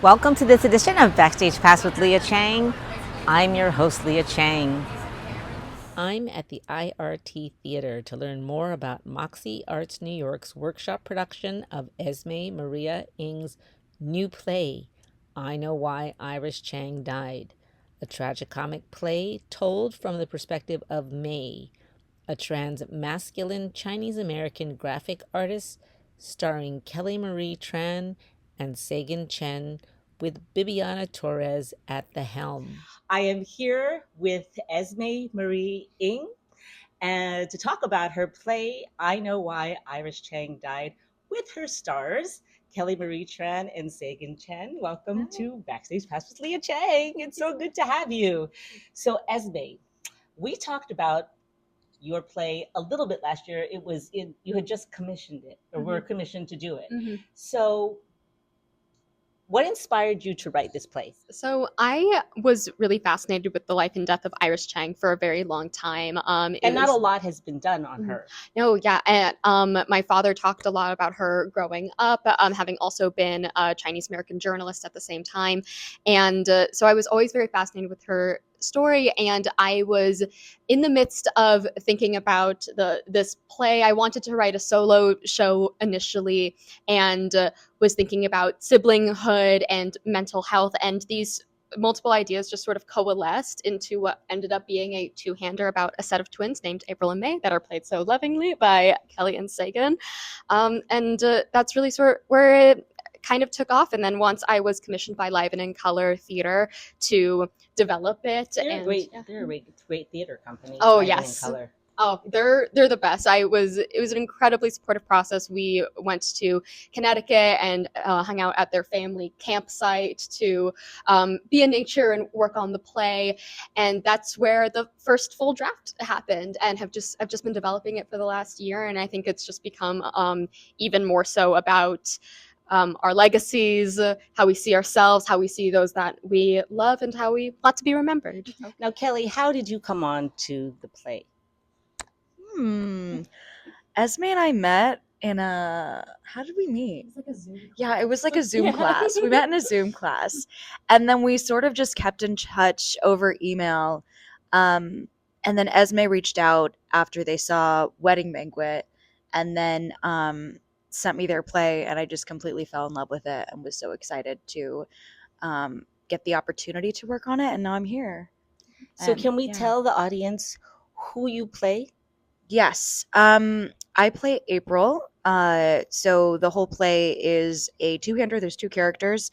Welcome to this edition of Backstage Pass with Lia Chang. I'm your host, Lia Chang. I'm at the IRT Theater to learn more about Moxie Arts New York's workshop production of Esme Maria Ng's new play, I Know Why Iris Chang Died, a tragicomic play told from the perspective of May, a trans masculine Chinese American graphic artist starring Kelly Marie Tran and Sagan Chen, with Bibiana Torres at the helm. I am here with Esme Maria Ng and to talk about her play, I Know Why Iris Chang Died, with her stars, Kelly Marie Tran and Sagan Chen. Welcome to Backstage Pass with Lia Chang. It's so good to have you. So, Esme, we talked about your play a little bit last year. You had just commissioned it, or were commissioned to do it. So, what inspired you to write this play? So I was really fascinated with the life and death of Iris Chang for a very long time. And not a lot has been done on her. No, yeah. And my father talked a lot about her growing up, having also been a Chinese American journalist at the same time. And so I was always very fascinated with her story, and I was in the midst of thinking about this play. I wanted to write a solo show initially, and was thinking about siblinghood and mental health, and these multiple ideas just sort of coalesced into what ended up being a two-hander about a set of twins named April and May that are played so lovingly by Kelly and Sagan. And that's really sort of where it kind of took off. And then once I was commissioned by Live and in Color Theater to develop it. They're a great theater company. Oh, Live yes. And in Color. Oh, they're the best. It was an incredibly supportive process. We went to Connecticut and hung out at their family campsite to be in nature and work on the play, and that's where the first full draft happened. And I've just been developing it for the last year, and I think it's just become even more so about our legacies, how we see ourselves, how we see those that we love, and how we want to be remembered. Now, Kelly, how did you come on to the play? Esme and I met in how did we meet? It's like a Zoom. Yeah, it was like a Zoom class. We met in a Zoom class. And then we sort of just kept in touch over email. And then Esme reached out after they saw Wedding Banquet, and then sent me their play, and I just completely fell in love with it and was so excited to get the opportunity to work on it, and now I'm here. So can we tell the audience who you play? Yes. I play April. So the whole play is a two-hander. There's two characters.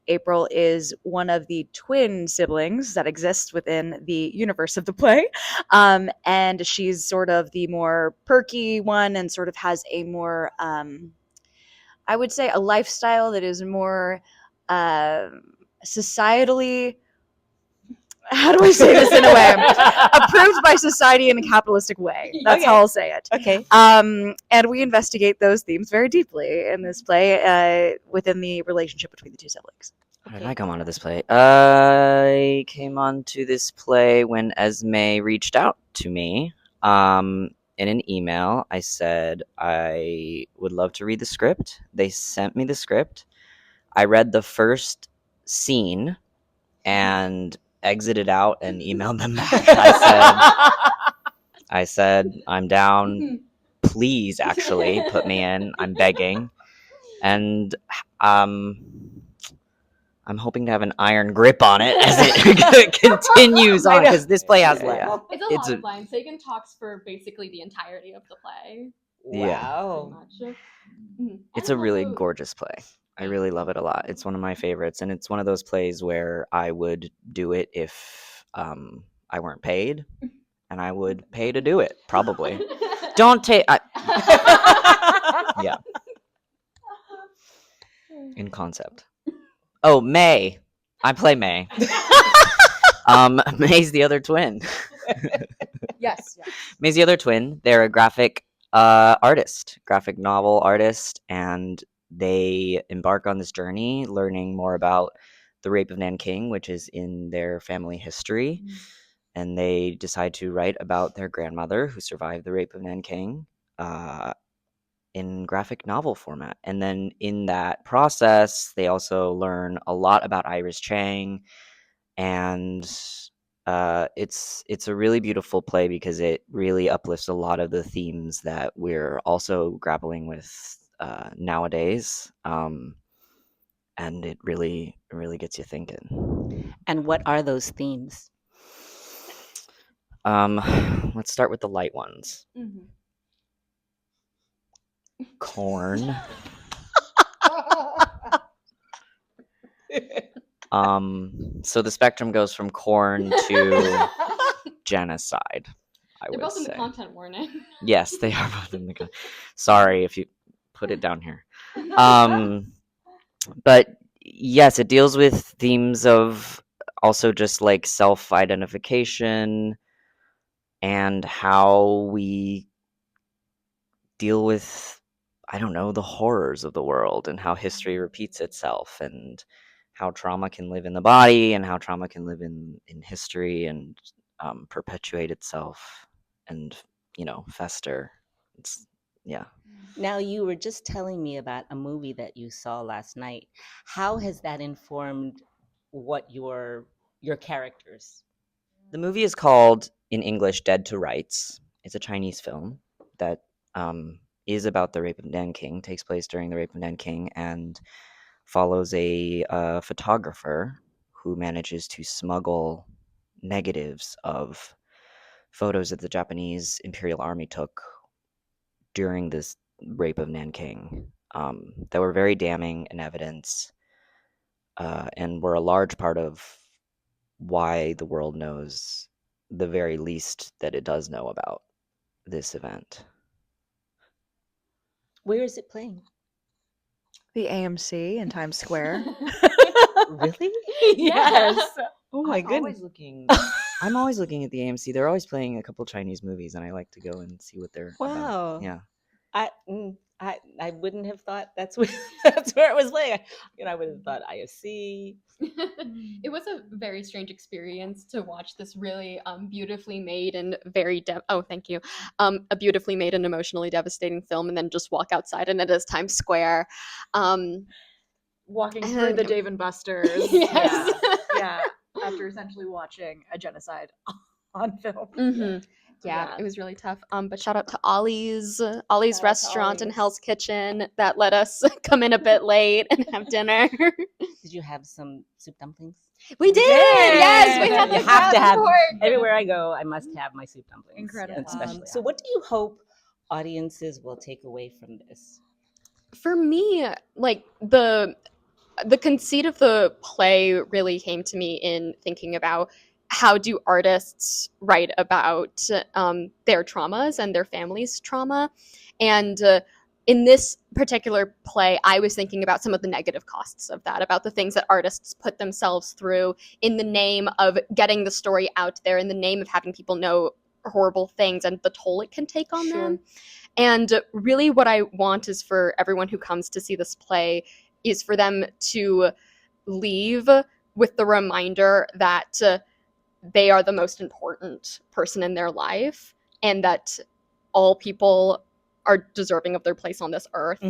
April is one of the twin siblings that exist within the universe of the play. And she's sort of the more perky one, and sort of has a more, I would say, a lifestyle that is more societally, how do I say this in a way? Approved by society in a capitalistic way. That's how I'll say it. Okay. And we investigate those themes very deeply in this play within the relationship between the two siblings. How did I come onto this play? I came onto this play when Esme reached out to me in an email. I said I would love to read the script. They sent me the script. I read the first scene and exited out and emailed them back. I said, I'm down. Please, actually, put me in. I'm begging. And I'm hoping to have an iron grip on it as it continues on, because this play has legs. It's a lot of lines. Sagan talks for basically the entirety of the play. Wow. It's a really gorgeous play. I really love it a lot. It's one of my favorites, and it's one of those plays where I would do it if I weren't paid, and I would pay to do it, probably. Don't take... Yeah. In concept. Oh, May. I play May. May's the other twin. Yes. May's the other twin. They're a graphic artist, graphic novel artist, and they embark on this journey learning more about the Rape of Nanking, which is in their family history. And they decide to write about their grandmother who survived the Rape of Nanking. in graphic novel format. And then in that process, they also learn a lot about Iris Chang, and it's a really beautiful play because it really uplifts a lot of the themes that we're also grappling with nowadays, and it really gets you thinking. And what are those themes? Let's start with the light ones. Mhm. Corn. So the spectrum goes from corn to genocide, I They're would both in say. the content warning. Yes, they are both in the sorry if you put it down here. But yes, it deals with themes of also just like self-identification and how we deal with, I don't know, the horrors of the world and how history repeats itself and how trauma can live in the body and how trauma can live in history and perpetuate itself and, fester. It's, yeah. Now, you were just telling me about a movie that you saw last night. How has that informed what your characters? The movie is called, in English, Dead to Rights. It's a Chinese film that is about the Rape of Nanking, takes place during the Rape of Nanking, and follows a photographer who manages to smuggle negatives of photos that the Japanese Imperial Army took during this Rape of Nanking, that were very damning in evidence, and were a large part of why the world knows the very least that it does know about this event. Where is it playing? The AMC in Times Square. Really? Yes. Oh my I'm goodness. always looking at the AMC. They're always playing a couple Chinese movies, and I like to go and see what they're Wow. about. Yeah. I wouldn't have thought that's where that's where it was playing. I would have thought IFC. It was a very strange experience to watch this really beautifully made and very thank you, a beautifully made and emotionally devastating film, and then just walk outside and it is Times Square, Walking And through then- the Dave and Buster's. Yes. Yeah. After essentially watching a genocide on film. Yeah, Yeah. it was really tough. But shout out to Ollie's to Restaurant and Ollie's. Hell's Kitchen that let us come in a bit late and have dinner. Did you have some soup dumplings? We did. Yes, we had You the have to crowd have support. Everywhere I go, I must have my soup dumplings. Incredible. Especially. Yeah. So, what do you hope audiences will take away from this? For me, like the conceit of the play really came to me in thinking about how do artists write about their traumas and their family's trauma. And in this particular play, I was thinking about some of the negative costs of that, about the things that artists put themselves through in the name of getting the story out there, in the name of having people know horrible things and the toll it can take on them. And really what I want is for everyone who comes to see this play is for them to leave with the reminder that they are the most important person in their life and that all people are deserving of their place on this earth,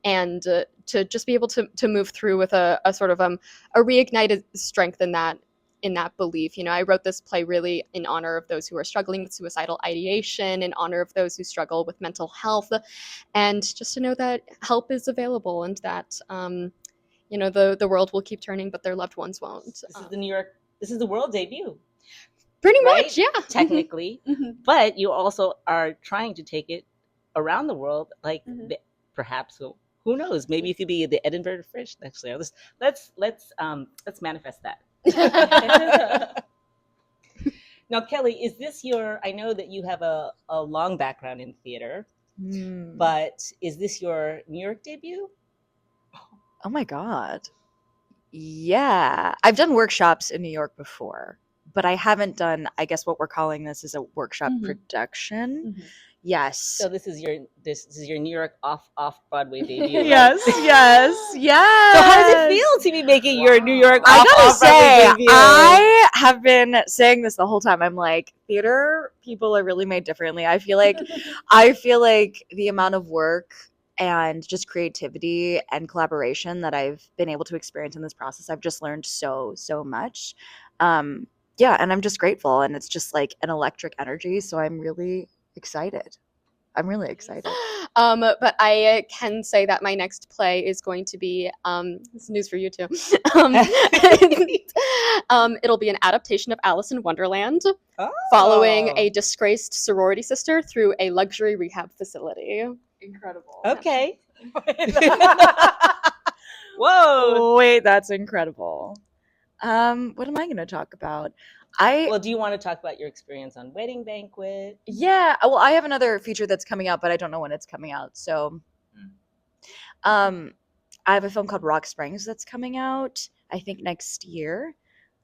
and to just be able to move through with a sort of a reignited strength in that belief. I wrote this play really in honor of those who are struggling with suicidal ideation, in honor of those who struggle with mental health, and just to know that help is available and that the world will keep turning, but their loved ones won't. This is this is the world debut. Pretty right? much, yeah. Technically. But you also are trying to take it around the world, like perhaps who knows? Maybe you could be the Edinburgh Fringe next year. Let's manifest that. Now, Kelly, is this I know that you have a long background in theater, but is this your New York debut? Oh my God. Yeah. I've done workshops in New York before, but I haven't done, I guess what we're calling this is a workshop production. Yes. So this is your New York off Broadway debut. Yes. So how does it feel to be making your New York I gotta off Broadway say, debut? I have been saying this the whole time. I'm like, theater people are really made differently. I feel like the amount of work and just creativity and collaboration that I've been able to experience in this process. I've just learned so much. Yeah, and I'm just grateful, and it's just like an electric energy, so I'm really excited. I'm really excited. But I can say that my next play is going to be this is news for you too. um, it'll be an adaptation of Alice in Wonderland, following a disgraced sorority sister through a luxury rehab facility. Incredible. Okay. Whoa. Wait, that's incredible. What am I going to talk about? Well, do you want to talk about your experience on Wedding Banquet? Yeah, well, I have another feature that's coming out, but I don't know when it's coming out. So, I have a film called Rock Springs that's coming out, I think next year,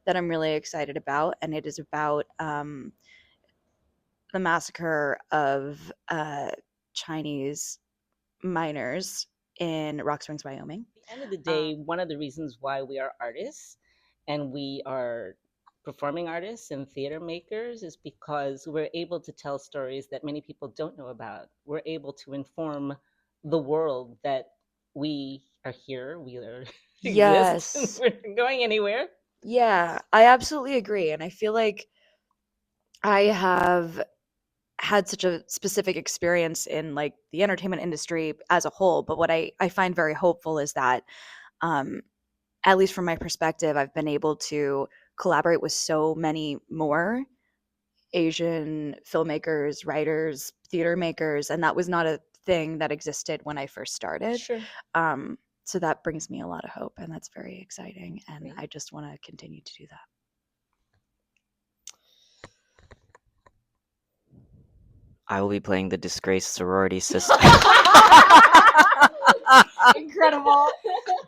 that I'm really excited about, and it is about the massacre of Chinese miners in Rock Springs, Wyoming. At the end of the day, one of the reasons why we are artists and we are performing artists and theater makers is because we're able to tell stories that many people don't know about. We're able to inform the world that we are here, we are Yes. exist, and we're not going anywhere. Yeah, I absolutely agree. And I feel like I have had such a specific experience in like the entertainment industry as a whole. But what I find very hopeful is that, at least from my perspective, I've been able to collaborate with so many more Asian filmmakers, writers, theater makers, and that was not a thing that existed when I first started. Sure. So that brings me a lot of hope, and that's very exciting, and Great. I just want to continue to do that. I will be playing the disgraced sorority sister. Incredible.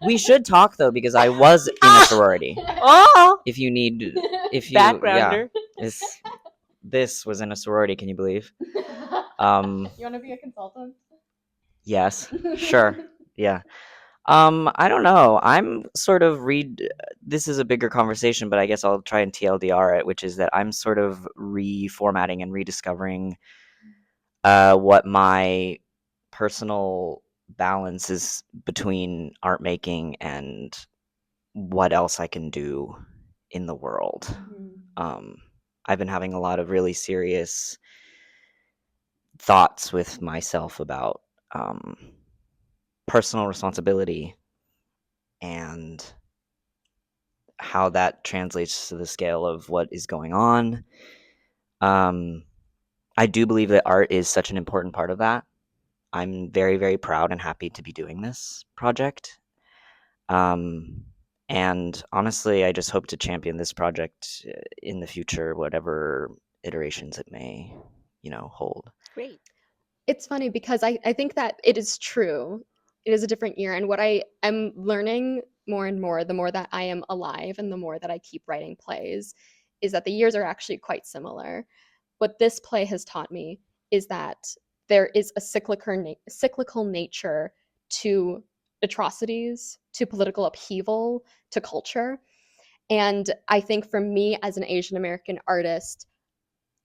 We should talk though, because I was in a sorority. Oh, If you backgrounder. Yeah, this was in a sorority. Can you believe? You want to be a consultant? Yes, sure. Yeah. I don't know. I'm sort of this is a bigger conversation, but I guess I'll try and TLDR it, which is that I'm sort of reformatting and rediscovering what my personal balance is between art making and what else I can do in the world. I've been having a lot of really serious thoughts with myself about personal responsibility and how that translates to the scale of what is going on. I do believe that art is such an important part of that. I'm very, very proud and happy to be doing this project. And honestly, I just hope to champion this project in the future, whatever iterations it may, hold. Great. It's funny because I think that it is true. It is a different year. And what I am learning more and more, the more that I am alive and the more that I keep writing plays, is that the years are actually quite similar. What this play has taught me is that there is a cyclical nature to atrocities, to political upheaval, to culture. And I think for me as an Asian American artist,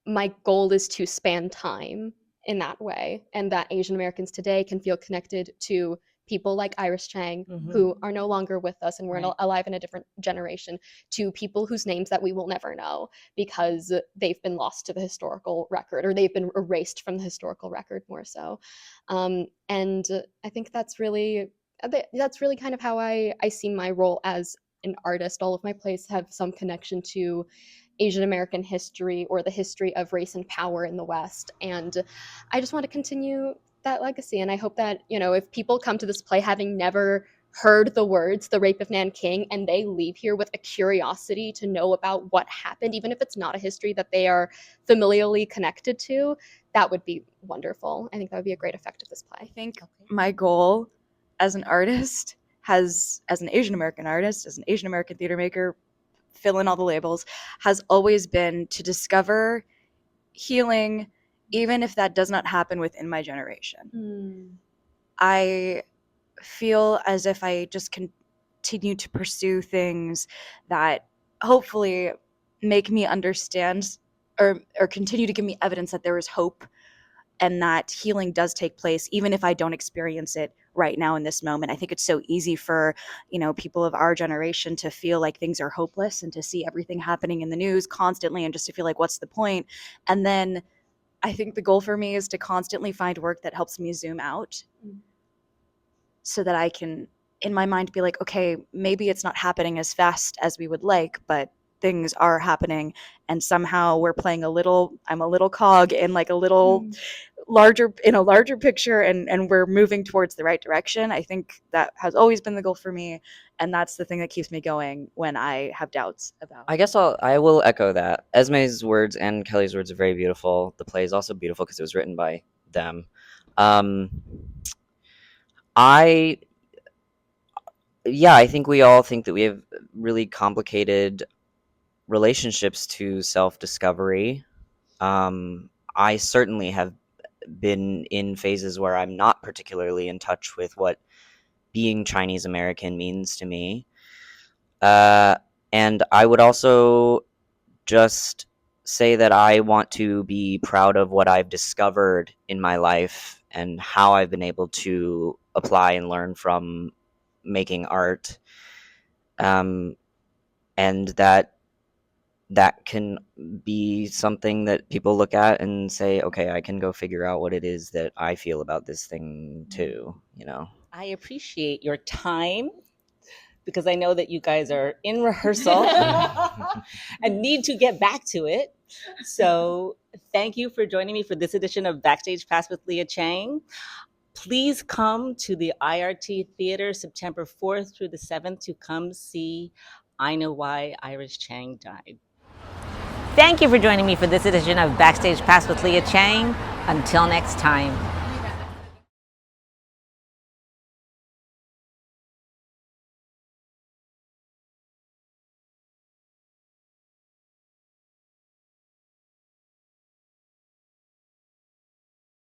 my goal is to span time in that way, and that Asian Americans today can feel connected to people like Iris Chang, who are no longer with us and we're Right. alive in a different generation, to people whose names that we will never know because they've been lost to the historical record, or they've been erased from the historical record more so. And I think that's really kind of how I see my role as an artist. All of my plays have some connection to Asian American history or the history of race and power in the West. And I just want to continue that legacy. And I hope that, if people come to this play having never heard the words, the Rape of Nanking, and they leave here with a curiosity to know about what happened, even if it's not a history that they are familially connected to, that would be wonderful. I think that would be a great effect of this play. I think my goal as an artist as an Asian American artist, as an Asian American theater maker, fill in all the labels, has always been to discover healing, even if that does not happen within my generation. I feel as if I just continue to pursue things that hopefully make me understand or continue to give me evidence that there is hope and that healing does take place even if I don't experience it right now in this moment. I think it's so easy for, people of our generation to feel like things are hopeless and to see everything happening in the news constantly and just to feel like, what's the point? And then I think the goal for me is to constantly find work that helps me zoom out so that I can, in my mind, be like, okay, maybe it's not happening as fast as we would like, but things are happening, and somehow we're playing I'm a little cog in like a little larger picture, and we're moving towards the right direction. I think that has always been the goal for me, and that's the thing that keeps me going when I have doubts about. I guess I will echo that. Esme's words and Kelly's words are very beautiful. The play is also beautiful because it was written by them. I think we all think that we have really complicated relationships to self-discovery. I certainly have been in phases where I'm not particularly in touch with what being Chinese American means to me. And I would also just say that I want to be proud of what I've discovered in my life and how I've been able to apply and learn from making art. And that can be something that people look at and say, okay, I can go figure out what it is that I feel about this thing too, I appreciate your time because I know that you guys are in rehearsal and need to get back to it. So thank you for joining me for this edition of Backstage Pass with Lia Chang. Please come to the IRT Theater September 4th through the 7th to come see I Know Why Iris Chang Died. Thank you for joining me for this edition of Backstage Pass with Lia Chang. Until next time.